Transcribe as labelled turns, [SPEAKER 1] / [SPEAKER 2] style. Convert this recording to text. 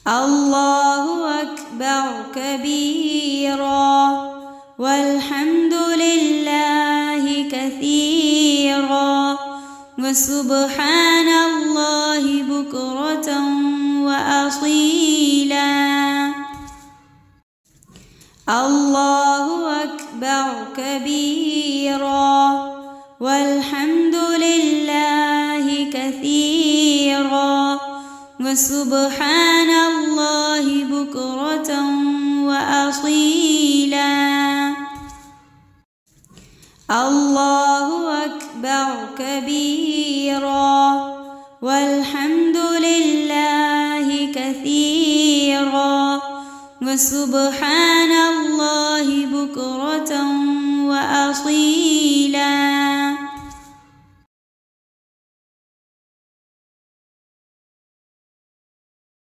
[SPEAKER 1] الله أكبر كبيرا والحمد لله كثيرا وسبحان الله بكرة وأصيلا. الله أكبر كبيرا والحمد لله كثيرا وسبحان الله بكرة وأصيلا. الله أكبر كبيرا والحمد لله كثيرا وسبحان